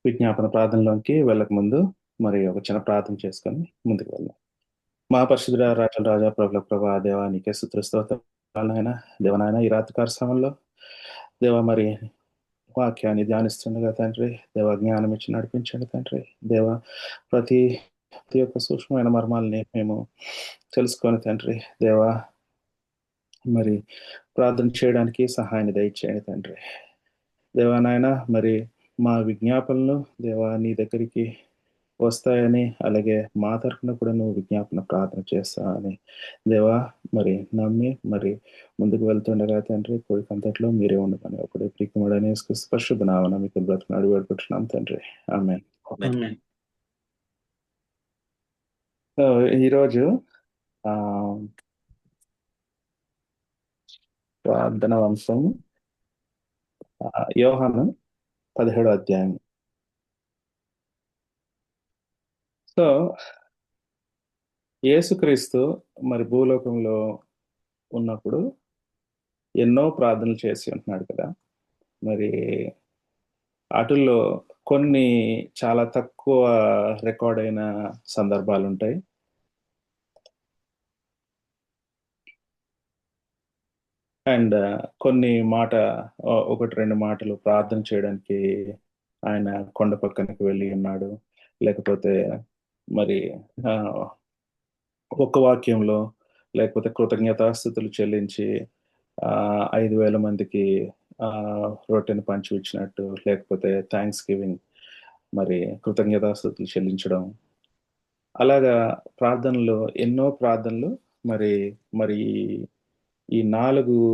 విజ్ఞాపన ప్రార్థనలోకి వెళ్ళక ముందు మరి ఒక చిన్న ప్రార్థన చేసుకొని ముందుకు వెళ్దాం. మా పరిశుద్ధుడ రాజల రాజా ప్రభుల ప్రభా దేవా నీకే స్తోత్రాలైన దేవనాయన ఈ రాత్రికాల సమయంలో దేవ మరి వాక్యాన్ని ధ్యానిస్తుండగా తండ్రి దేవ జ్ఞానం ఇచ్చి నడిపించండి తండ్రి దేవ ప్రతి ప్రతి ఒక్క సూక్ష్మమైన మర్మాలని మేము తెలుసుకొని తండ్రి దేవ మరి ప్రార్థన చేయడానికి సహాయాన్ని దయచేయండి తండ్రి దేవానాయన మరి మా విజ్ఞాపనలు దేవా నీ దగ్గరికి వస్తాయని అలాగే మా తరఫున కూడా నువ్వు విజ్ఞాపన ప్రార్థన చేస్తావని దేవా మరి నమ్మి మరి ముందుకు వెళ్తుండగా తండ్రి కోరికంతట్లో మీరే ఉండమని ఒకడే ప్రీకముడని పరిశుద్ధ నామన మీకు బ్రతుకుని వేడుకుంటున్నాం తండ్రి ఆమేన్. Amen. సో ఈరోజు ఆ ప్రార్థన వంశం యోహాను 17వ అధ్యాయం. సో యేసుక్రీస్తు మరి భూలోకంలో ఉన్నప్పుడు ఎన్నో ప్రార్థనలు చేసి ఉంటున్నాడు కదా. మరి వాటిల్లో కొన్ని చాలా తక్కువ రికార్డ్ అయిన సందర్భాలు ఉంటాయి. అండ్ కొన్ని ఒకటి రెండు మాటలు ప్రార్థన చేయడానికి ఆయన కొండ పక్కనకి వెళ్ళి ఉన్నాడు. లేకపోతే మరి ఒక్క వాక్యంలో లేకపోతే కృతజ్ఞతాస్థుతులు చెల్లించి 5,000 మందికి రొట్టెని పంచి ఇచ్చినట్టు, లేకపోతే థ్యాంక్స్ గివింగ్ మరి కృతజ్ఞతాస్థుతులు చెల్లించడం, అలాగా ప్రార్థనలు ఎన్నో ప్రార్థనలు మరి మరి ఈ 4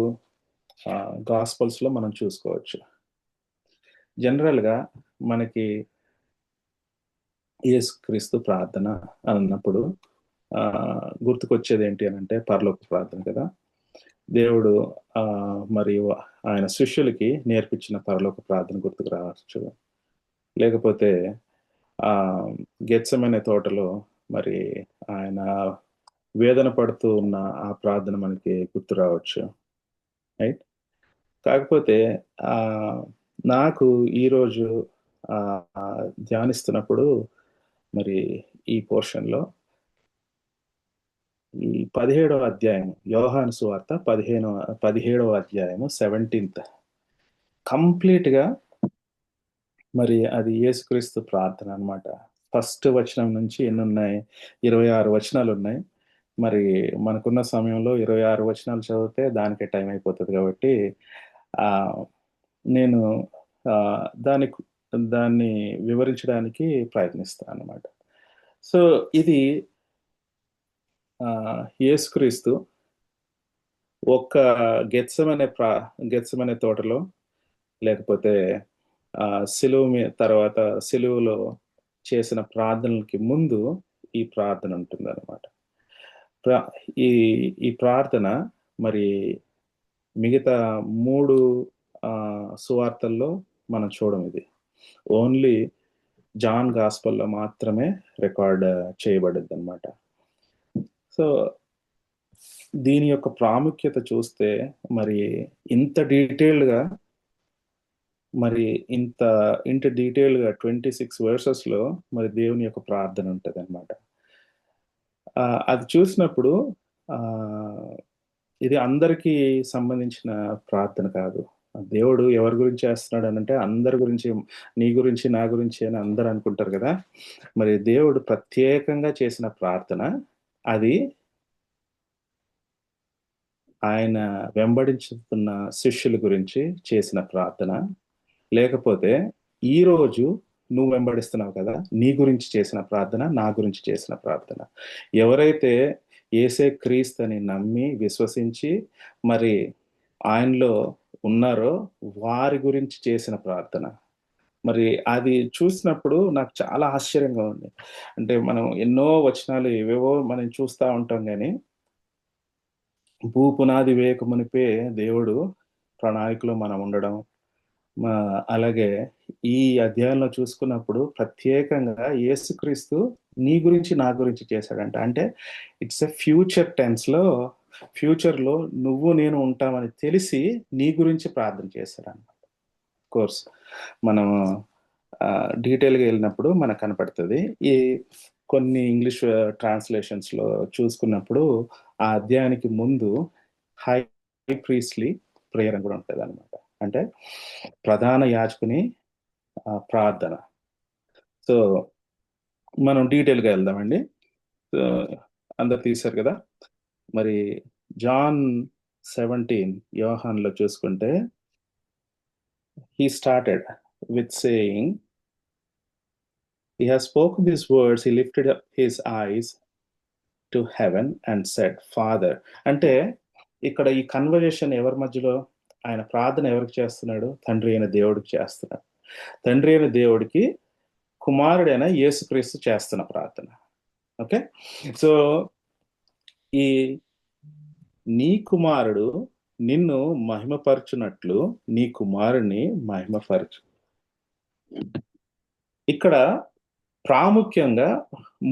గాస్పల్స్ లో మనం చూసుకోవచ్చు. జనరల్ గా మనకి యేసుక్రీస్తు ప్రార్థన అన్నప్పుడు గుర్తుకొచ్చేది ఏంటి అని అంటే పరలోక ప్రార్థన కదా. దేవుడు మరియు ఆయన శిష్యులకి నేర్పించిన పరలోక ప్రార్థన గుర్తుకు రావచ్చు. లేకపోతే గెత్సెమనే తోటలో మరి ఆయన వేదన పడుతూ ఉన్న ఆ ప్రార్థన మనకి గుర్తు రావచ్చు, రైట్. కాకపోతే నాకు ఈరోజు ధ్యానిస్తున్నప్పుడు మరి ఈ పోర్షన్లో ఈ 17వ అధ్యాయం యోహాను సువార్త 17వ అధ్యాయము 17th కంప్లీట్ గా మరి అది యేసుక్రీస్తు ప్రార్థన అన్నమాట. ఫస్ట్ వచనం నుంచి ఎన్ని ఉన్నాయి? 26 వచనాలు ఉన్నాయి. మరి మనకున్న సమయంలో 26 వచనాలు చదివితే దానికే టైం అయిపోతుంది కాబట్టి నేను దాన్ని వివరించడానికి ప్రయత్నిస్తాను అన్నమాట. సో ఇది యేసుక్రీస్తు ఒక్క గెత్సెమనే తోటలో లేకపోతే తర్వాత సిలువలో చేసిన ప్రార్థనలకి ముందు ఈ ప్రార్థన ఉంటుంది అనమాట. ఈ ప్రార్థన మరి మిగతా 3 సువార్తల్లో మనం చూడం. ఇది ఓన్లీ జాన్ గాస్పల్లో మాత్రమే రికార్డ్ చేయబడింది అనమాట. సో దీని యొక్క ప్రాముఖ్యత చూస్తే మరి ఇంత డీటెయిల్డ్గా మరి ఇంత డీటెయిల్గా 26 వర్సెస్లో మరి దేవుని యొక్క ప్రార్థన ఉంటుంది అనమాట. అది చూసినప్పుడు ఇది అందరికీ సంబంధించిన ప్రార్థన కాదు. దేవుడు ఎవరి గురించి చేస్తున్నాడు అని అంటే అందరి గురించి, నీ గురించి నా గురించి అని అందరు అనుకుంటారు కదా. మరి దేవుడు ప్రత్యేకంగా చేసిన ప్రార్థన అది ఆయన వెంబడించుతున్న శిష్యుల గురించి చేసిన ప్రార్థన, లేకపోతే ఈరోజు నువ్వు వెంబడిస్తున్నావు కదా నీ గురించి చేసిన ప్రార్థన, నా గురించి చేసిన ప్రార్థన. ఎవరైతే యేసే క్రీస్తు అని నమ్మి విశ్వసించి మరి ఆయనలో ఉన్నారో వారి గురించి చేసిన ప్రార్థన. మరి అది చూసినప్పుడు నాకు చాలా ఆశ్చర్యంగా ఉంది. అంటే మనం ఎన్నో వచనాలు ఏవేవో మనం చూస్తూ ఉంటాం, కానీ భూపునాది వేయకమునిపే దేవుడు ప్రణాళికలో మనం ఉండడం, అలాగే ఈ అధ్యాయంలో చూసుకున్నప్పుడు ప్రత్యేకంగా యేసుక్రీస్తు నీ గురించి నా గురించి చేశాడంట. అంటే ఇట్స్ ఎ ఫ్యూచర్ టెన్స్లో, ఫ్యూచర్లో నువ్వు నేను ఉంటామని తెలిసి నీ గురించి ప్రార్థన చేశాడన్నమాట. కోర్స్ మనం డీటెయిల్గా వెళ్ళినప్పుడు మనకు కనపడుతుంది. ఈ కొన్ని ఇంగ్లీష్ ట్రాన్స్లేషన్స్లో చూసుకున్నప్పుడు ఆ అధ్యాయానికి ముందు హై ప్రీస్లీ ప్రేయర్ అని కూడా ఉంటుంది అనమాట. అంటే ప్రధాన యాజకుని ప్రార్థన. సో మనం డీటెయిల్గా వెళ్దామండి. సో అందరు తీశారు కదా. మరి జాన్ 17 యోహాన్లో చూసుకుంటే he started with saying, he has spoken these words, he lifted up his eyes to heaven and said, Father. అంటే ఇక్కడ ఈ కన్వర్జేషన్ ఎవరి మధ్యలో, ఆయన ప్రార్థన ఎవరికి చేస్తున్నాడు? తండ్రి అయిన దేవుడికి చేస్తున్నాడు. తండ్రి అయిన దేవుడికి కుమారుడైన యేసుక్రీస్తు చేస్తున్న ప్రార్థన. ఓకే, సో ఈ నీ కుమారుడు నిన్ను మహిమపరచునట్లు నీ కుమారుని మహిమపరచు. ఇక్కడ ప్రాముఖ్యంగా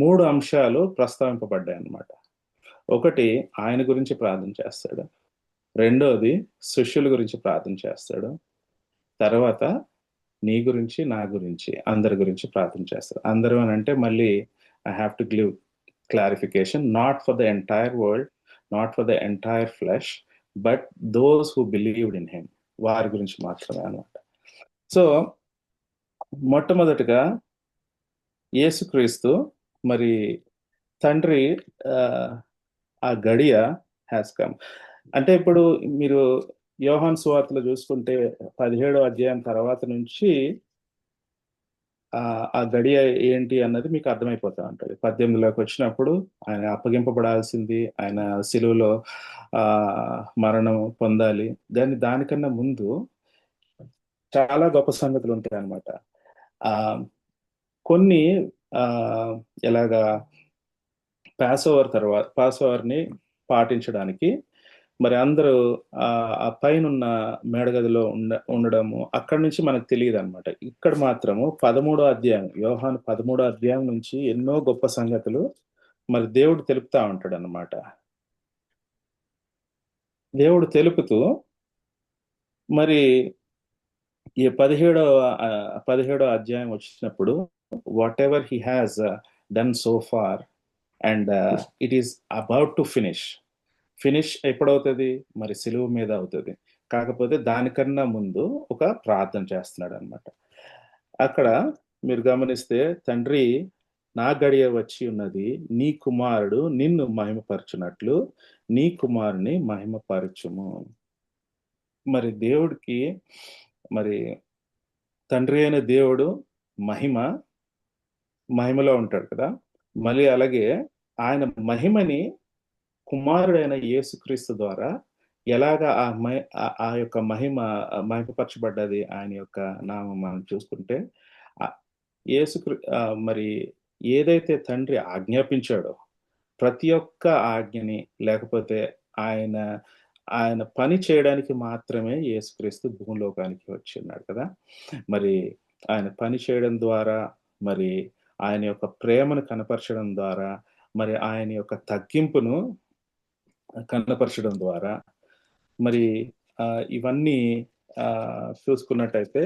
3 అంశాలు ప్రస్తావింపబడ్డాయి అన్నమాట. ఒకటి, ఆయన గురించి ప్రార్థన చేస్తాడు. రెండోది, శిష్యుల గురించి ప్రార్థన చేస్తాడు. తర్వాత నీ గురించి, నా గురించి, అందరి గురించి ప్రార్థన చేస్తాడు. అందరూ అని అంటే మళ్ళీ I have to give clarification, not for the entire world, not for the entire flesh, but those who believed in him, వారి గురించి మాత్రమే అనమాట. సో మొట్టమొదటిగా యేసుక్రీస్తు మరి తండ్రి ఆ గడియ హ్యాస్ కమ్. అంటే ఇప్పుడు మీరు యోహాన్ సువార్తలో చూసుకుంటే 17వ అధ్యాయం తర్వాత నుంచి ఆ గడియ ఏంటి అన్నది మీకు అర్థమైపోతా ఉంటుంది. 18లోకి వచ్చినప్పుడు ఆయన అప్పగింపబడాల్సింది, ఆయన సిలువలో మరణం పొందాలి. దానికన్నా ముందు చాలా గొప్ప సంగతులు ఉంటాయి అన్నమాట. కొన్ని ఎలాగా పాస్ ఓవర్ని పాటించడానికి మరి అందరూ ఆ పైనున్న మేడగదిలో ఉండడము అక్కడి నుంచి మనకు తెలియదు అనమాట. ఇక్కడ మాత్రము 13వ అధ్యాయం, యోహాను 13వ అధ్యాయం నుంచి ఎన్నో గొప్ప సంగతులు మరి దేవుడు తెలుపుతా ఉంటాడు అన్నమాట. దేవుడు తెలుపుతూ మరి ఈ 17వ అధ్యాయం వచ్చినప్పుడు whatever he has done so far and it is about to finish ఎప్పుడవుతుంది? మరి సిలువ మీద అవుతుంది. కాకపోతే దానికన్నా ముందు ఒక ప్రార్థన చేస్తున్నాడు అనమాట. అక్కడ మీరు గమనిస్తే, తండ్రి నా గడియ వచ్చి ఉన్నది, నీ కుమారుడు నిన్ను మహిమపరచునట్లు నీ కుమారుని మహిమపరచుము. మరి దేవుడికి మరి తండ్రి అయిన దేవుడు మహిమలో ఉంటాడు కదా. మళ్ళీ అలాగే ఆయన మహిమని కుమారుడైన యేసుక్రీస్తు ద్వారా ఎలాగా ఆ యొక్క మహిమపరచబడ్డది, ఆయన యొక్క నామం మనం చూసుకుంటే, మరి ఏదైతే తండ్రి ఆజ్ఞాపించాడో ప్రతి ఒక్క ఆజ్ఞని, లేకపోతే ఆయన పని చేయడానికి మాత్రమే యేసుక్రీస్తు భూలోకానికి వచ్చి ఉన్నాడు కదా. మరి ఆయన పని చేయడం ద్వారా, మరి ఆయన యొక్క ప్రేమను కనపరచడం ద్వారా, మరి ఆయన యొక్క తగ్గింపును కనపరచడం ద్వారా, మరి ఇవన్నీ చూసుకున్నట్టయితే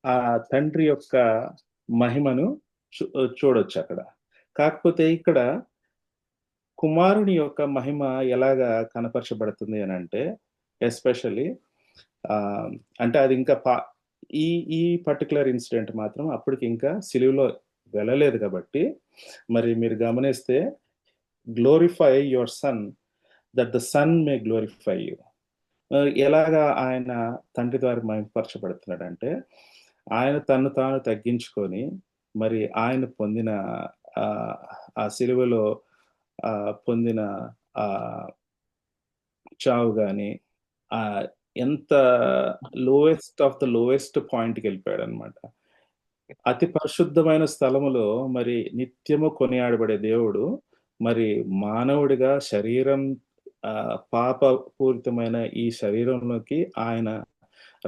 ఆ తండ్రి యొక్క మహిమను చూడొచ్చు అక్కడ. కాకపోతే ఇక్కడ కుమారుని యొక్క మహిమ ఎలాగా కనపరచబడుతుంది అని అంటే, ఎస్పెషల్లీ అంటే అది ఇంకా ఈ పర్టికులర్ ఇన్సిడెంట్ మాత్రం అప్పటికి ఇంకా సిలువలో వెళ్ళలేదు కాబట్టి, మరి మీరు గమనిస్తే, glorify your son that the son may glorify you. ఎలాగా ఆయన తండ్రి ద్వారా మహిమపరచబడుతున్నాడంటే, ఆయన తను తాను తగ్గించుకొని మరి ఆయన పొందిన ఆ సిలువలో పొందిన చావు కానీ ఎంత లోయెస్ట్ ఆఫ్ ద లోయెస్ట్ పాయింట్కి వెళ్ళిపోయాడు అనమాట. అతి పరిశుద్ధమైన స్థలములో మరి నిత్యము కొనియాడబడే దేవుడు మరి మానవుడిగా శరీరం, పాపపూరితమైన ఈ శరీరంలోకి ఆయన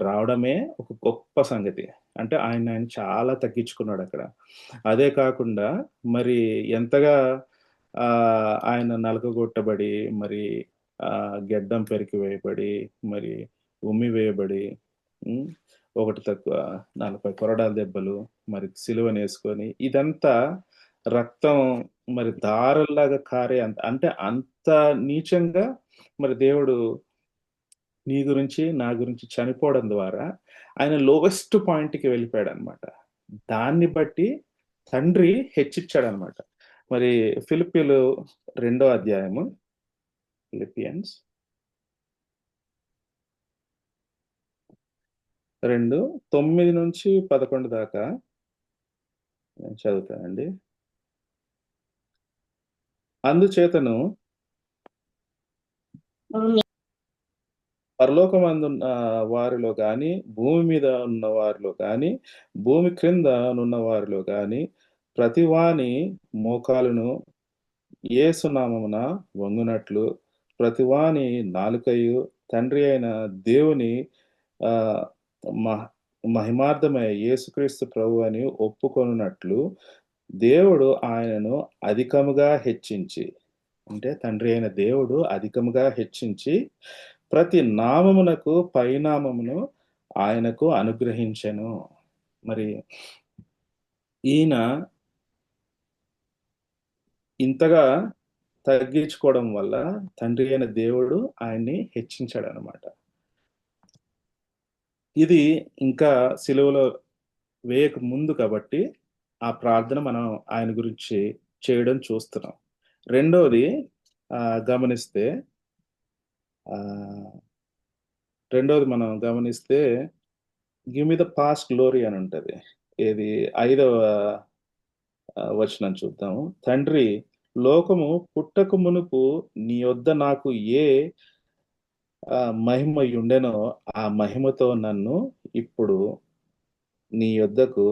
రావడమే ఒక గొప్ప సంగతి. అంటే ఆయన చాలా తగ్గించుకున్నాడు అక్కడ. అదే కాకుండా మరి ఎంతగా ఆయన నలగగొట్టబడి, మరి గెడ్డం పెరికి వేయబడి, మరి ఉమ్మి వేయబడి, ఒకటి తక్కువ 40 కొరడాల దెబ్బలు, మరి సిలువనేసుకొని ఇదంతా రక్తం మరి దారల్లాగా కారే అంటే అంత నీచంగా మరి దేవుడు నీ గురించి, నా గురించి చనిపోవడం ద్వారా ఆయన లోవెస్ట్ పాయింట్‌కి వెళ్ళిపోయాడనమాట. దాన్ని బట్టి తండ్రి హెచ్చిచ్చాడనమాట. మరి ఫిలిప్పీలు రెండో అధ్యాయము ఫిలిపియన్స్ 2, 9-11 దాకా నేను చదువుతానండి. అందుచేతను పరలోకమందున్న వారిలో గాని, భూమి మీద ఉన్న వారిలో గాని, భూమి క్రింద నున్న వారిలో గాని, ప్రతివాని మోకాలును యేసు నామమున వంగునట్లు, ప్రతివాని నాలుకయు తండ్రి అయిన దేవుని ఆహ్, మహ్ మహిమార్థమై యేసుక్రీస్తు ప్రభువని ఒప్పుకొనున్నట్లు, దేవుడు ఆయనను అధికముగా హెచ్చించి, అంటే తండ్రి అయిన దేవుడు అధికముగా హెచ్చించి, ప్రతి నామమునకు పైనామమును ఆయనకు అనుగ్రహించెను. మరి ఈయన ఇంతగా తగ్గించుకోవడం వల్ల తండ్రి అయిన దేవుడు ఆయన్ని హెచ్చించాడనమాట. ఇది ఇంకా సిలువలో వేయక ముందు కాబట్టి, ఆ ప్రార్థన మనం ఆయన గురించి చేయడం చూస్తున్నాం. రెండోది గమనిస్తే ఆహ్, రెండోది మనం గమనిస్తే give me the past glory అని ఉంటది. ఏది 5వ వచనం చూద్దాము. తండ్రి లోకము పుట్టక మునుపు నీ యొద్ద నాకు ఏ మహిమయుండెనో ఆ మహిమతో నన్ను ఇప్పుడు నీ యొద్దకు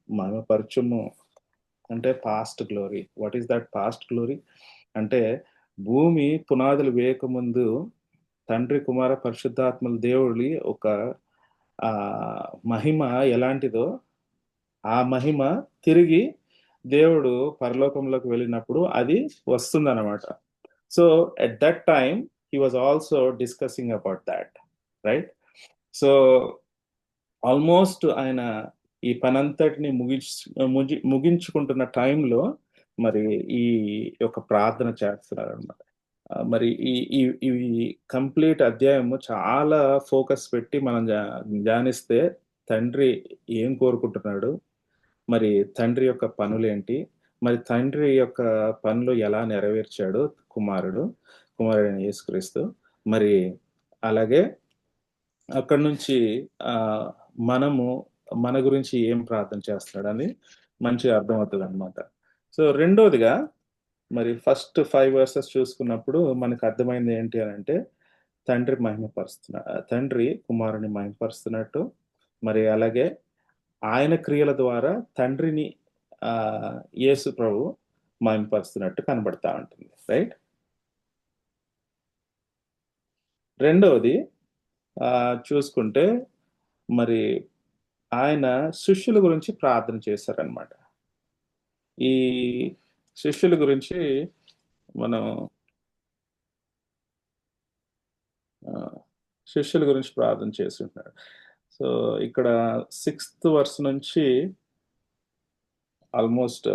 మహిమపరచుము. అంటే past glory. What is that past glory? అంటే భూమి పునాదులు వేయకముందు తండ్రి, కుమార, పరిశుద్ధాత్మల దేవుడి ఒక మహిమ ఎలాంటిదో, ఆ మహిమ తిరిగి దేవుడు పరలోకంలోకి వెళ్ళినప్పుడు అది వస్తుందనమాట. So, at that time he was also discussing about thought. Right? So, almost ఆయన ఈ పనంతటిని ముగించుకుంటున్న టైంలో మరి ఈ యొక్క ప్రార్థన చేస్తున్నారనమాట. మరి ఈ ఈ ఈ కంప్లీట్ అధ్యాయము చాలా ఫోకస్ పెట్టి మనం ధ్యానిస్తే తండ్రి ఏం కోరుకుంటున్నాడు? మరి తండ్రి యొక్క పనులేంటి? మరి తండ్రి యొక్క పనులు ఎలా నెరవేర్చాడు కుమారుడైన యేసుక్రీస్తు. మరి అలాగే అక్కడి నుంచి మనము మన గురించి ఏం ప్రార్థన చేస్తున్నాడని మంచిగా అర్థమవుతదనమాట. సో, రెండోదిగా మరి ఫస్ట్ 5 వర్సెస్ చూసుకున్నప్పుడు మనకు అర్థమైంది ఏంటి అనంటే, తండ్రి కుమారుడిని మహిమపరుస్తున్నట్టు, మరి అలాగే ఆయన క్రియల ద్వారా తండ్రిని యేసు ప్రభు మహిమపరుస్తున్నట్టు కనబడతా ఉంటుంది. రైట్? రెండవది చూసుకుంటే మరి ఆయన శిష్యుల గురించి ప్రార్థన చేశారనమాట. ఈ శిష్యుల గురించి మనం శిష్యుల గురించి ప్రార్థన చేస్తుంటున్నాడు. సో, ఇక్కడ 6th వర్స్ నుంచి ఆల్మోస్ట్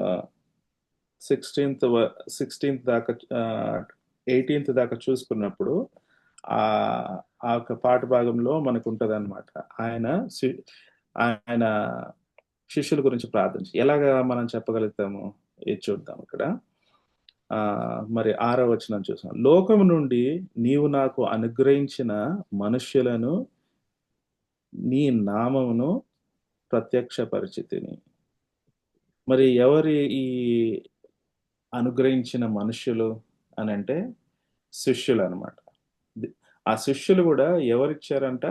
16th దాకా 18th దాకా చూసుకున్నప్పుడు ఆ యొక్క పాఠ భాగంలో మనకుంటదనమాట. ఆయన ఆయన శిష్యుల గురించి ప్రార్థించి ఎలాగా మనం చెప్పగలుగుతాము? ఇది చూద్దాం ఇక్కడ. మరి 6వ వచనం చూసాం. లోకము నుండి నీవు నాకు అనుగ్రహించిన మనుష్యులను నీ నామమును ప్రత్యక్షపరిచితిని. మరి ఎవరి ఈ అనుగ్రహించిన మనుష్యులు అనంటే శిష్యులనమాట. ఆ శిష్యులు గూడా ఎవరిచ్చారంట?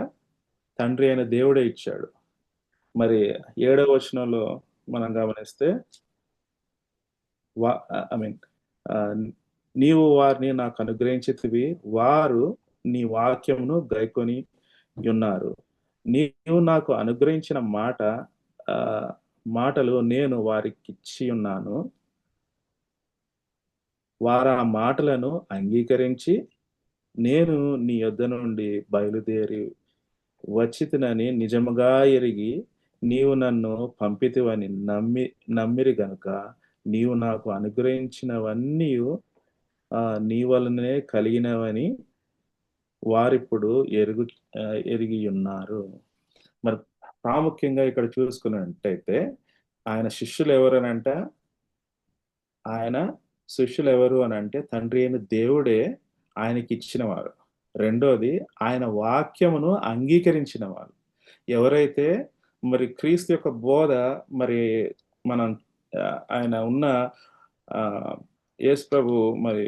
తండ్రి అయిన దేవుడే ఇచ్చాడు. మరి 7వ వచనంలో మనం గమనిస్తే ఐ మీన్ నీవు వారిని నాకు అనుగ్రహించితివి. వారు నీ వాక్యమును గైకొని యున్నారు. నీవు నాకు అనుగ్రహించిన మాటలు నేను వారికిచ్చి ఉన్నాను. వారా మాటలను అంగీకరించి నేను నీ యొద్ద నుండి బయలుదేరి వచ్చితినని నిజముగా ఎరిగి నీవు నన్ను పంపితివని నమ్మిరి గనుక నీవు నాకు అనుగ్రహించినవన్నీ నీ వలనే కలిగినవని వారిప్పుడు ఎరిగి ఉన్నారు. మరి ప్రాముఖ్యంగా ఇక్కడ చూసుకున్నట్టయితే ఆయన శిష్యులు ఎవరనంట ఆయన శిష్యులు ఎవరు అని అంటే తండ్రి అయిన దేవుడే ఆయనకి ఇచ్చిన వారు. రెండోది ఆయన వాక్యమును అంగీకరించిన వారు. ఎవరైతే మరి క్రీస్తు యొక్క బోధ మరి మనం ఆయన ఉన్న యేసు ప్రభు మరి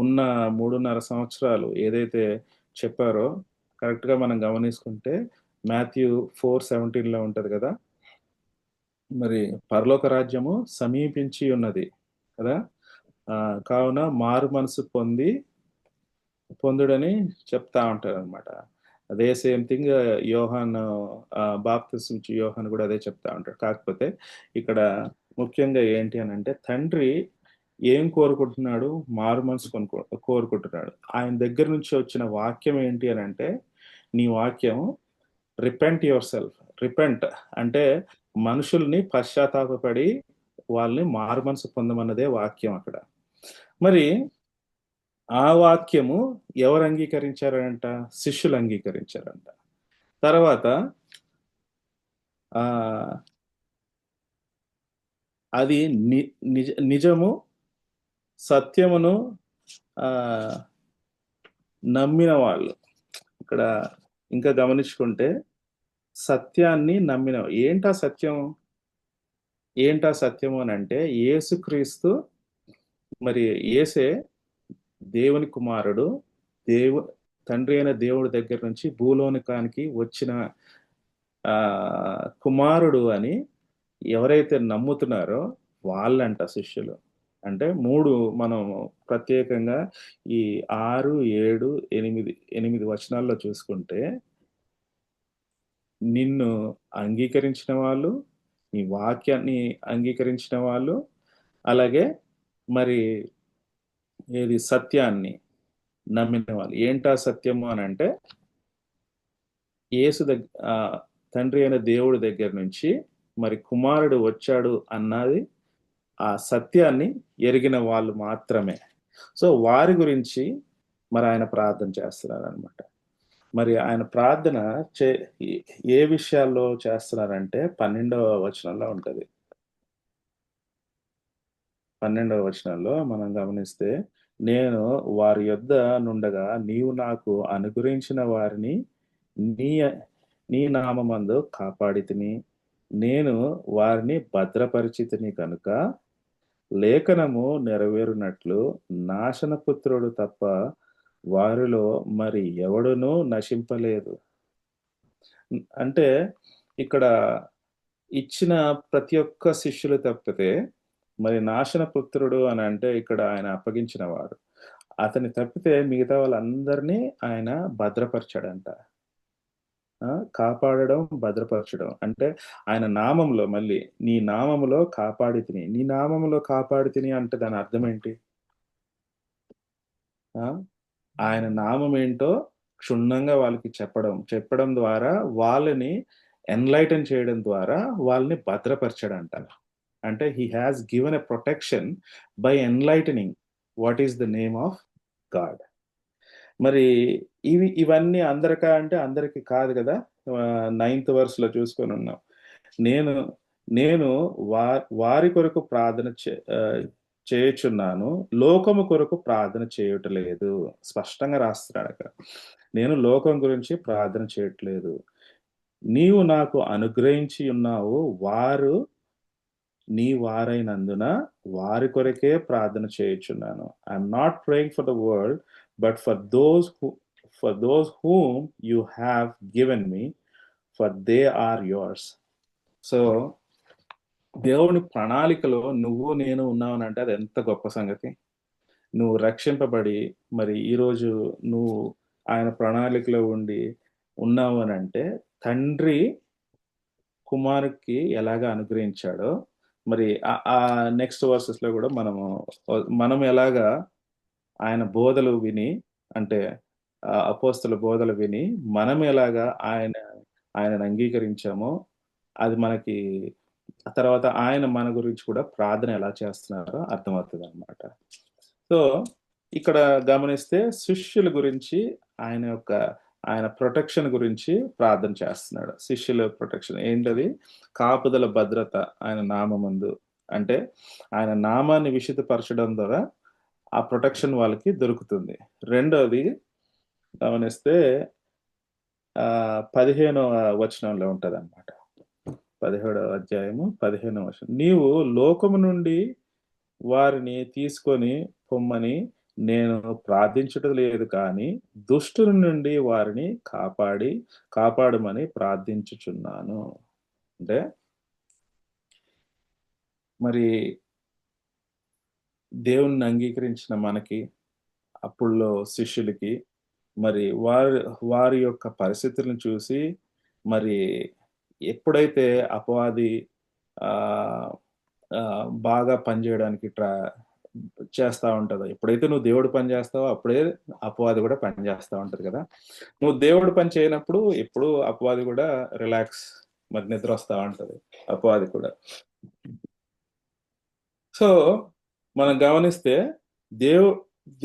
ఉన్న 3.5 సంవత్సరాలు ఏదైతే చెప్పారో కరెక్ట్‌గా మనం గమనించుకుంటే మాథ్యూ 4:17లో ఉంటది కదా! మరి పరలోక రాజ్యము సమీపించి ఉన్నది కదా! కావున మారు మనసు పొందుడని చెప్తా ఉంటారనమాట. అదే సేమ్ థింగ్ యోహాను బాప్తిసం ఇచ్చే యోహాను కూడా అదే చెప్తా ఉంటాడు. కాకపోతే ఇక్కడ ముఖ్యంగా ఏంటి అనంటే తండ్రి ఏం కోరుకుంటున్నాడు? మారు మనసు కోరుకుంటున్నాడు. ఆయన దగ్గర నుంచి వచ్చిన వాక్యం ఏంటి అనంటే, నీ వాక్యం రిపెంట్ యువర్ సెల్ఫ్. రిపెంట్ అంటే మనుషుల్ని పశ్చాత్తాపపడి వాళ్ళని మారు మనసు పొందమన్నదే వాక్యం అక్కడ. మరి ఆ వాక్యము ఎవరు అంగీకరించారంట? శిష్యులు అంగీకరించారంట. తర్వాత అది నిజము, సత్యమును నమ్మిన వాళ్ళు. ఇక్కడ ఇంకా గమనించుకుంటే సత్యాన్ని నమ్మిన ఏంటా సత్యం? ఏంటా సత్యము అనంటే యేసుక్రీస్తు మరి యేసే దేవుని కుమారుడు. తండ్రి అయిన దేవుడి దగ్గర నుంచి భూలోకానికి వచ్చిన కుమారుడు అని ఎవరైతే నమ్ముతున్నారో వాళ్ళంట శిష్యులు. అంటే 3 మనం ప్రత్యేకంగా ఈ 6, 7, 8 వచనాల్లో చూసుకుంటే నిన్ను అంగీకరించిన వాళ్ళు, నీ వాక్యాన్ని అంగీకరించిన వాళ్ళు, అలాగే మరి ఏది సత్యాన్ని నమ్మిన వాళ్ళు. ఏంటా సత్యము అనంటే యేసు తండ్రి అయిన దేవుడి దగ్గర నుంచి మరి కుమారుడు వచ్చాడు అన్నది ఆ సత్యాన్ని ఎరిగిన వాళ్ళు మాత్రమే. సో వారి గురించి మరి ఆయన ప్రార్థన చేస్తున్నారనమాట. మరి ఆయన ప్రార్థన ఏ విషయాల్లో చేస్తున్నారంటే 12వ వచనంలో ఉంటది. 12వ వచనంలో మనం గమనిస్తే, నేను వారి యొద్ద నుండగా నీవు నాకు అనుగ్రహించిన వారిని నీ నీ నామమందు కాపాడితిని. నేను వారిని భద్రపరిచితిని కనుక లేఖనము నెరవేరునట్లు నాశనపుత్రుడు తప్ప వారిలో మరి ఎవడునూ నశింపలేదు. అంటే ఇక్కడ ఇచ్చిన ప్రతి ఒక్క శిష్యులు తప్పితే మరి నాశనపుత్రుడు అని అంటే ఇక్కడ ఆయన అప్పగించిన వాడు. అతన్ని తప్పితే మిగతా వాళ్ళందరినీ ఆయన భద్రపరిచాడంట. కాపాడడం, భద్రపరచడం. అంటే ఆయన నామంలో మళ్ళీ నీ నామములో కాపాడితిని. నీ నామములో కాపాడితిని అంటే దాని అర్థం ఏంటి? ఆయన నామం ఏంటో క్షుణ్ణంగా వాళ్ళకి చెప్పడం ద్వారా వాళ్ళని ఎన్‌లైటన్ చేయడం ద్వారా వాళ్ళని భద్రపరచాడంట. అంటే he has given a protection by enlightening what is the name of God. మరి ఇవన్నీ అందరికా అంటే అందరికి కాదు కదా! 9th వర్స్‌లో చూసుకొనున్నాం. నేను వారి కొరకు ప్రార్థన చేయుచున్నాను. లోకము కొరకు ప్రార్థన చేయుటలేదు. స్పష్టంగా రాస్తున్నాడక్కడ. నేను లోకం గురించి ప్రార్థన చేయట్లేదు. నీవు నాకు అనుగ్రహించి ఉన్నావు. వారు నీ వారైనందున వారి కొరకే ప్రార్థన చేయుచున్నాను. I'm not praying for the world but for those whom you have given me, for they are yours. So దేవుని ప్రణాళికలో నువ్వు నేను ఉన్నావనంటే అది ఎంత గొప్ప సంగతి. నువ్వు రక్షింపబడి మరి ఈరోజు నువ్వు ఆయన ప్రణాళికలో ఉండి ఉన్నావు అనంటే తండ్రి కుమారుడికి ఎలాగా అనుగ్రహించాడో మరి నెక్స్ట్ వర్సెస్‌లో కూడా మనం ఎలాగా ఆయన బోధలు విని అంటే అపోస్తల బోధలు విని మనం ఎలాగా ఆయనను అంగీకరించామో అది మనకి తర్వాత ఆయన మన గురించి కూడా ప్రార్థన ఎలా చేస్తున్నారో అర్థమవుతదనమాట. సో, ఇక్కడ గమనిస్తే శిష్యుల గురించి ఆయన యొక్క ఆయన ప్రొటెక్షన్ గురించి ప్రార్థన చేస్తున్నాడు. శిష్యుల ప్రొటెక్షన్ ఏంటది? కాపుదల భద్రత ఆయన నామమందు. అంటే ఆయన నామాన్ని విశుద్ధపరచడం ద్వారా ఆ ప్రొటెక్షన్ వాళ్ళకి దొరుకుతుంది. రెండోది గమనిస్తే 15వ వచనంలో ఉంటదనమాట. 17వ అధ్యాయము 15వ వచనం. నీవు లోకము నుండి వారిని తీసుకొని పొమ్మని నేను ప్రార్థించుట లేదు కానీ దుష్టుల నుండి వారిని కాపాడమని ప్రార్థించుచున్నాను. అంటే మరి దేవుణ్ణి అంగీకరించిన మనకి అప్పుడులో శిష్యులకి మరి వారి యొక్క పరిస్థితులను చూసి మరి ఎప్పుడైతే అపవాది ఆహ్, బాగా పనిచేయడానికి చేస్తా ఉంటదో, ఎప్పుడైతే నువ్వు దేవుడి పని చేస్తావో అప్పుడే అపవాది కూడా పని చేస్తా ఉంటది కదా! నువ్వు దేవుడి పని చేయనప్పుడు ఎప్పుడూ అపవాది కూడా రిలాక్స్ మరి నిద్రొస్తా ఉంటది అపవాది కూడా. సో, మనం గమనిస్తే దేవు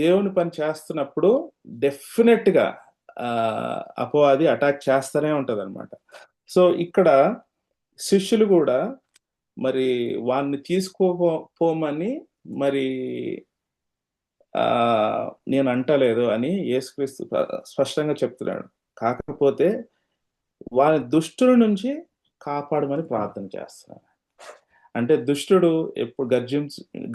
దేవుని పని చేస్తున్నప్పుడు డెఫినెట్‌గా అపవాది అటాక్ చేస్తూనే ఉంటదనమాట. సో, ఇక్కడ శిష్యులు గూడా మరి వాడిని పోమని మరి నేను అంటలేదు అని యేసుక్రీస్తు స్పష్టంగా చెప్తున్నాడు. కాకపోతే వాని దుష్టుల నుంచి కాపాడమని ప్రార్థన చేస్తున్నాడు. అంటే దుష్టుడు ఎప్పుడు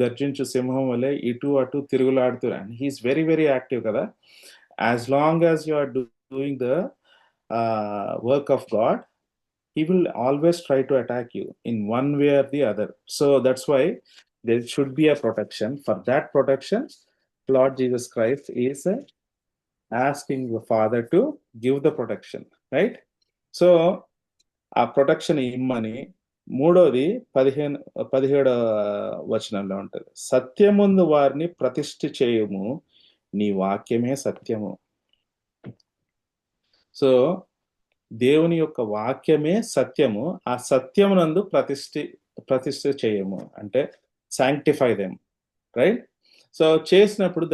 గర్జించు సింహం వలె ఇటు అటు తిరుగులాడుతున్నాడు. He is very very active కదా! As long as you are doing the work of God, he will always try to attack you in one way or the other. So that's why there should be a protection. For that protection, Lord Jesus Christ is asking the Father to give the protection, right? So ఆ protection ఇమ్మని మూడోది 17వ వచనంలో ఉంటది. సత్యమందు వారిని ప్రతిష్ఠ చేయుము, నీ వాక్యమే సత్యము. సో దేవుని యొక్క వాక్యమే సత్యము. ఆ సత్యమునందు ప్రతిష్ఠ చేయము. అంటే సాంక్టిఫై దెమ్, రైట్? సో చేసినప్పుడు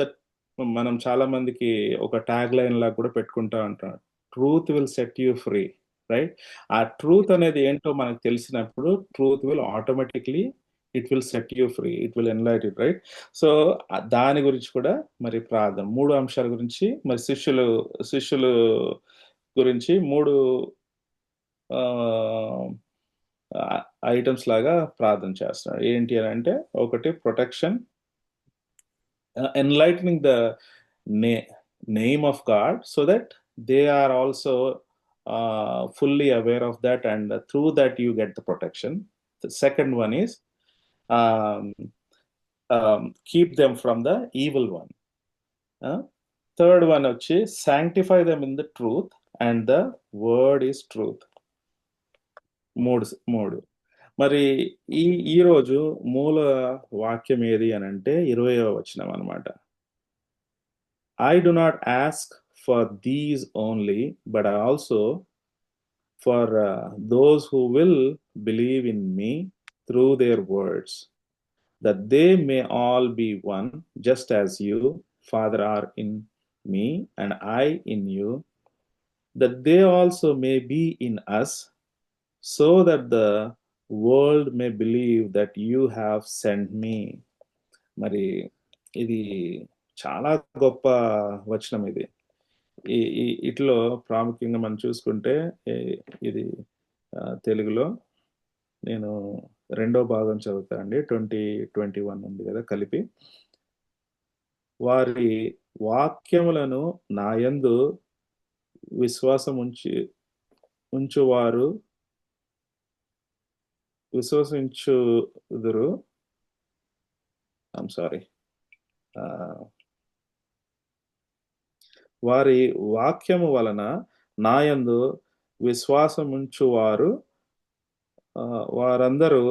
మనం చాలా మందికి ఒక ట్యాగ్ లైన్ లాగా కూడా పెట్టుకుంటా ఉంటాం. Truth will set you free, right? ఆ ట్రూత్ అనేది ఏంటో మనకు తెలిసినప్పుడు truth will automatically it will set you free. It will enlighten, right? So దాని గురించి కూడా మరి ప్రార్థన. 3 అంశాల గురించి మరి శిష్యులు గురించి 3 ఆహ్, ఐటెమ్స్ లాగా ప్రార్థన చేస్తున్నాడు. ఏంటి అనంటే ఒకటి protection, enlightening the name of God so that they are also fully aware of that, and through that you get the protection. The second one is um, keep them from the evil one. Third one వచ్చి sanctify them in the truth and the word is truth. మూడు మరి ఈరోజు మూల వాక్యం ఏది అని అంటే 20వ వచనం అనమాట. I do not ask for these only, but also for those who will believe in me through their words, that they may all be one, just as you, Father, are in me and I in you, that they also may be in us, so that the world may believe that you have sent me. మరి ఇది చాలా గొప్ప వచనం ఇది. ఇటిలో ప్రాముఖ్యంగా మనం చూసుకుంటే ఇది తెలుగులో నేను రెండో భాగం చదువుతా అండి. 20:21 ఉంది కదా కలిపి. వారి వాక్యములను నాయందు విశ్వాసం ఉంచువారు విశ్వసించుదురు. సారీ, వారి వాక్యము వలన నాయందు విశ్వాసముంచువారు వారందరూ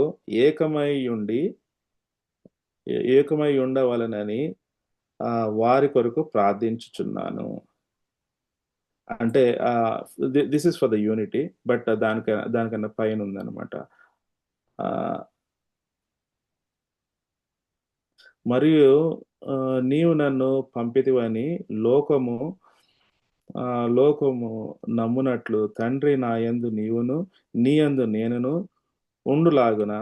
ఏకమై ఉండవలనని వారి కొరకు ప్రార్థించుచున్నాను. అంటే this is for the unity, but దానికన్నా పైన ఉందన్నమాట. ఆ, మరియు నీవు నన్ను పంపితివని ఆ, లోకము నమ్మునట్లు తండ్రి నా యందు నీవును నీ యందు నేనును ఉండులాగున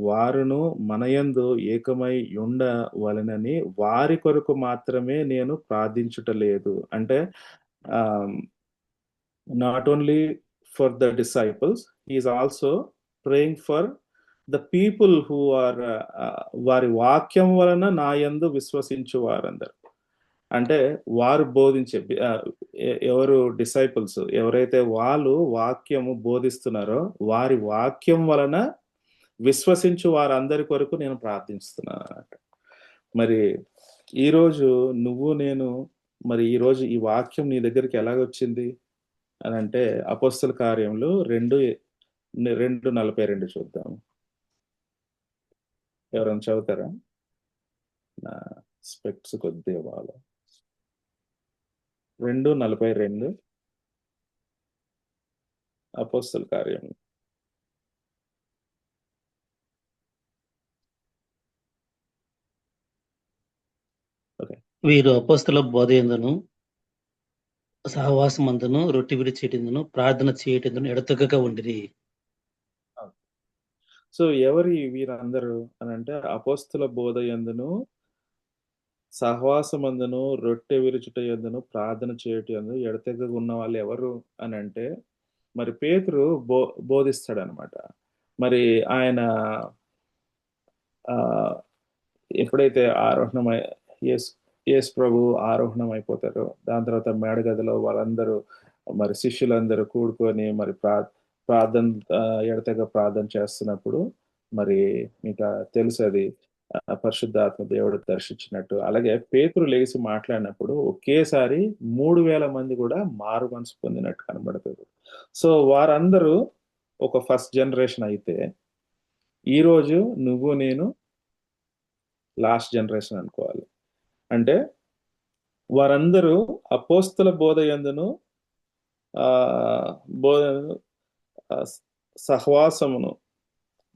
వారును మనయందు ఏకమై ఉండవలెనని వారి కొరకు మాత్రమే నేను ప్రార్థించుటలేదు. అంటే not only for the disciples, he is also praying for the people who are, వారి వాక్యం వలన నా యందు విశ్వసించు వారందరు. అంటే వారు బోధించే ఎవరు డిసైపుల్స్ ఎవరైతే వాళ్ళు వాక్యము బోధిస్తున్నారో వారి వాక్యం వలన విశ్వసించు వారందరి కొరకు నేను ప్రార్థిస్తున్నాను అన్నమాట. మరి ఈరోజు నువ్వు నేను, మరి ఈరోజు ఈ వాక్యం నీ దగ్గరికి ఎలాగొచ్చింది అని అంటే, అపోస్తల కార్యములు 2:42 చూద్దాము. ఎవరైనా చదువుతారా? నా స్పెక్ట్స్ కొద్దిగా బాగా. 2:42 అపోస్తల కార్యములు. ఓకే. వీరు అపోస్తల బోధయందును సహవాసమందును రొట్టె విరిచేటందును ప్రార్థన చేయటందును ఎడతెగక ఉండిరి. సో ఎవరి వీరందరూ అని అంటే, అపోస్తల బోధ యందును సహవాసమందును రొట్టె విరుచుట యందును ప్రార్థన చేయుట యందు ఎడతెగక ఉన్న వాళ్ళు ఎవరు అని అంటే, మరి పేతురు బోధిస్తాడనమాట. మరి ఆయన ఆ, ఎప్పుడైతే ఆరోహణమై యేసు యేసు ప్రభు ఆరోహణం అయిపోతారో, దాని తర్వాత మేడగదిలో వాళ్ళందరూ, మరి శిష్యులందరూ కూడుకొని మరి ప్రార్థన, ఎడతెగ ప్రార్థన చేస్తున్నప్పుడు, మరి మీకు తెలుసు అది, పరిశుద్ధాత్మ దేవుడు దర్శించినట్టు. అలాగే పేతురు లేచి మాట్లాడినప్పుడు ఒకేసారి 3,000 మంది కూడా మారు మనసు పొందినట్టు కనబడుతుంది. సో వారందరూ ఒక ఫస్ట్ జనరేషన్ అయితే, ఈరోజు నువ్వు నేను లాస్ట్ జనరేషన్ అనుకోవాలి. అంటే వారందరూ అపోస్తల బోధ యందును ఆ, బోధ ఆ, సహవాసమును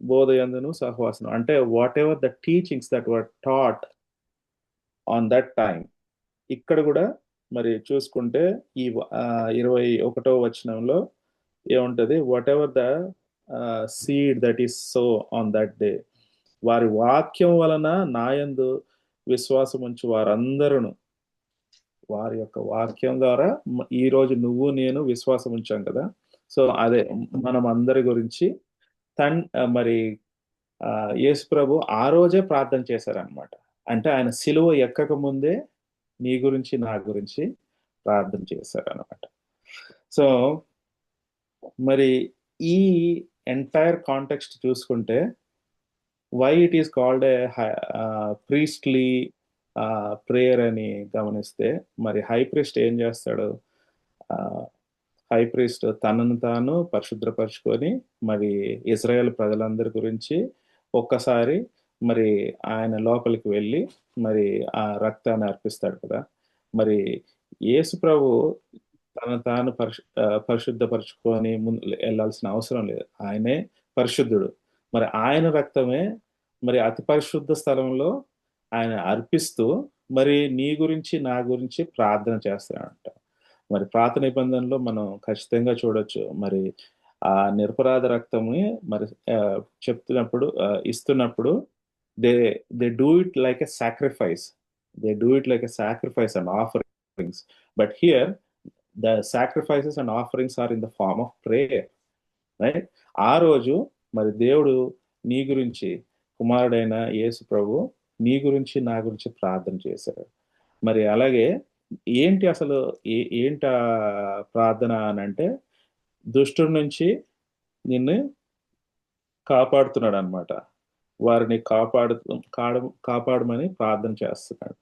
బోధ యందును సహవాసము అంటే whatever the teachings that were taught on that time. ఇక్కడ కూడా మరి చూసుకుంటే ఈ 21వ వచనంలో ఏముంటది, whatever the seed that is so on that day, వారి వాక్యం వలన నాయందు విశ్వాసం ఉంచి వారందరూ, వారి యొక్క వాక్యం ద్వారా ఈ రోజు నువ్వు నేను విశ్వాసం ఉంచాం కదా. సో అదే మనం అందరి గురించి మరి యేసు ప్రభు ఆ రోజే ప్రార్థన చేశారనమాట. అంటే ఆయన సిలువ ఎక్కక ముందే నీ గురించి నా గురించి ప్రార్థన చేశారనమాట. సో మరి ఈ ఎంటైర్ కాంటెక్స్ట్ చూసుకుంటే, why it is called a priestly prayer అని గమనిస్తే, మరి హై ప్రీస్ట్ ఏం చేస్తాడు? హై ప్రీస్ట్ తనను తాను పరిశుభ్రపరచుకొని మరి ఇజ్రాయెల్ ప్రజలందరి గురించి ఒక్కసారి మరి ఆయన లోపలికి వెళ్ళి మరి ఆ రక్తాన్ని అర్పిస్తాడు కదా. మరి యేసు ప్రభు తను తాను పరిశుద్ధపరచుకొని ముందు వెళ్ళాల్సిన అవసరం లేదు. ఆయనే పరిశుద్ధుడు. మరి ఆయన రక్తమే మరి అతి పరిశుద్ధ స్థలంలో ఆయన అర్పిస్తూ మరి నీ గురించి నా గురించి ప్రార్థన చేస్తాడంట. మరి పాత నిబంధనలో మనం ఖచ్చితంగా చూడొచ్చు, మరి ఆ నిరపరాధ రక్తము మరి చెప్తున్నప్పుడు ఇస్తున్నప్పుడు they they do it like a sacrifice, and offerings. But here the sacrifices and offerings are in the form of prayer, right? ఆ రోజు మరి దేవుడు నీ గురించి, కుమారుడైన యేసు ప్రభు నీ గురించి నా గురించి ప్రార్థన చేశారు. మరి అలాగే ఏంటి అసలు ఏంటి ప్రార్థన అని అంటే, దుష్టుడి నుంచి నిన్ను కాపాడుతున్నాడు అనమాట. వారిని కాపాడమని ప్రార్థన చేస్తున్నాడు.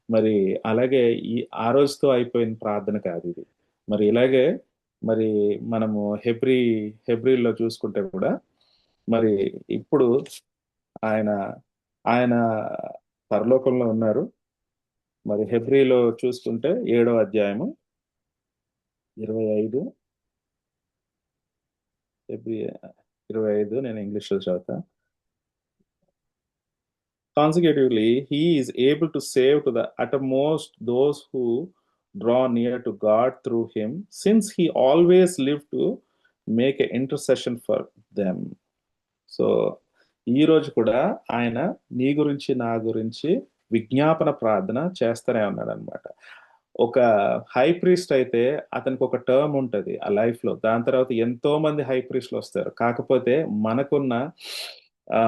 మరి అలాగే ఆ రోజుతో అయిపోయిన ప్రార్థన కాదు ఇది. మరి ఇలాగే మరి మనము హెబ్రీల్లో చూసుకుంటే కూడా మరి ఇప్పుడు ఆయన ఆయన పరలోకంలో ఉన్నారు. మరి హెబ్రీలో చూసుకుంటే 7వ అధ్యాయము 25 25 నేను ఇంగ్లీష్లో చదువుతా. Consecutively, he is able to save to the uttermost those who draw near to God through him, since he always lived to make an intercession for them. So ఈ రోజు కూడా ఆయన నీ గురించి నా గురించి విజ్ఞాపన ప్రార్థన చేస్తూనే ఉన్నాడు అనమాట. ఒక హై ప్రీస్ట్ అయితే అతనికి ఒక టర్మ్ ఉంటుంది ఆ లైఫ్ లో. దాని తర్వాత ఎంతో మంది హై ప్రీస్ట్లు వస్తారు. కాకపోతే మనకున్న ఆ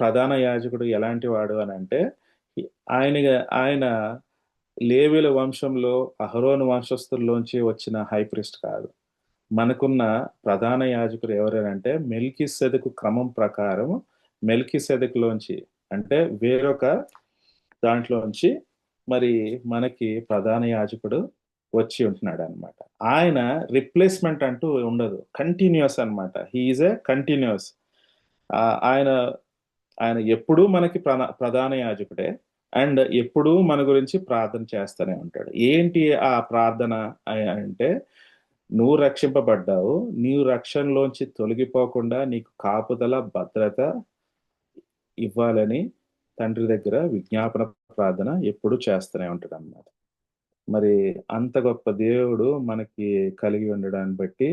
ప్రధాన యాజకుడు ఎలాంటి వాడు అని అంటే ఆయన ఆయన లేవీల వంశంలో అహరోను వంశస్థుల్లోంచి వచ్చిన హై ప్రీస్ట్ కాదు. మనకున్న ప్రధాన యాజకుడు ఎవరంటే మెల్కీసెదెకు క్రమం ప్రకారం మెల్కీసెదెకులోంచి అంటే వేరొక దాంట్లోంచి మరి మనకి ప్రధాన యాజకుడు వచ్చి ఉంటున్నాడు అనమాట. ఆయన రిప్లేస్మెంట్ అంటూ ఉండదు, కంటిన్యూస్ అనమాట. He is a continuous. ఆయన ఆయన ఎప్పుడూ మనకి ప్రధాన యాజకుడే అండ్ ఎప్పుడూ మన గురించి ప్రార్థన చేస్తూనే ఉంటాడు. ఏంటి ఆ ప్రార్థన అంటే, నువ్వు రక్షింపబడ్డావు, నీవు రక్షణలోంచి తొలగిపోకుండా నీకు కాపుదల భద్రత ఇవ్వాలని తండ్రి దగ్గర విజ్ఞాపన ప్రార్థన ఎప్పుడు చేస్తూనే ఉంటాడు అన్నమాట. మరి అంత గొప్ప దేవుడు మనకి కలిగి ఉండడాన్ని బట్టి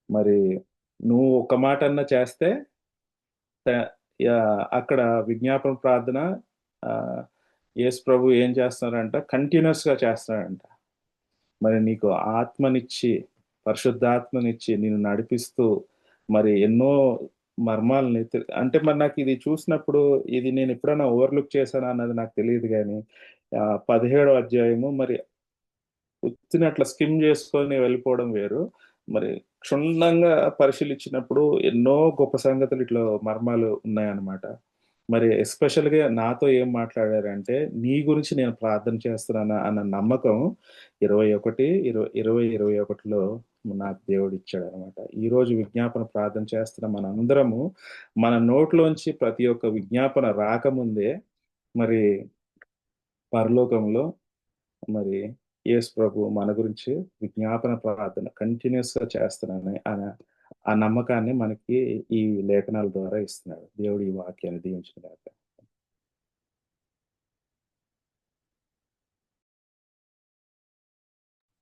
మరి నువ్వు ఒక మాట అన్నా చేస్తే అక్కడ విజ్ఞాపన ప్రార్థన యేసు ప్రభు ఏం చేస్తున్నారంట, కంటిన్యూస్ గా చేస్తున్నారంట. మరి నీకు ఆత్మనిచ్చి పరిశుద్ధాత్మనిచ్చి నిన్ను నడిపిస్తూ మరి ఎన్నో మర్మాలని అంటే మరి నాకు ఇది చూసినప్పుడు ఇది నేను ఎప్పుడైనా ఓవర్లుక్ చేశానా అన్నది నాకు తెలియదు. కానీ 17వ అధ్యాయము మరి ఉత్తినట్ల స్కిమ్ చేసుకొని వెళ్ళిపోవడం వేరు. మరి క్షుణ్ణంగా పరిశీలించినప్పుడు ఎన్నో గొప్ప సంగతులు ఇట్లా మర్మాలు ఉన్నాయన్నమాట. మరి ఎస్పెషల్గా నాతో ఏం మాట్లాడారంటే, నీ గురించి నేను ప్రార్థన చేస్తున్నాను అన్న నమ్మకం 21 నాకు దేవుడు ఇచ్చాడు అనమాట. ఈ రోజు విజ్ఞాపన ప్రార్థన చేస్తున్న మనందరము మన నోట్లోంచి ప్రతి ఒక్క విజ్ఞాపన రాకముందే మరి పరలోకంలో మరి యేసు ప్రభు మన గురించి విజ్ఞాపన ప్రార్థన కంటిన్యూస్ గా చేస్తున్నాను ఆ నమ్మకాన్ని మనకి ఈ లేఖనాల ద్వారా ఇస్తున్నాడు. దేవుడు ఈ వాక్యాన్ని దీవించిన గాక.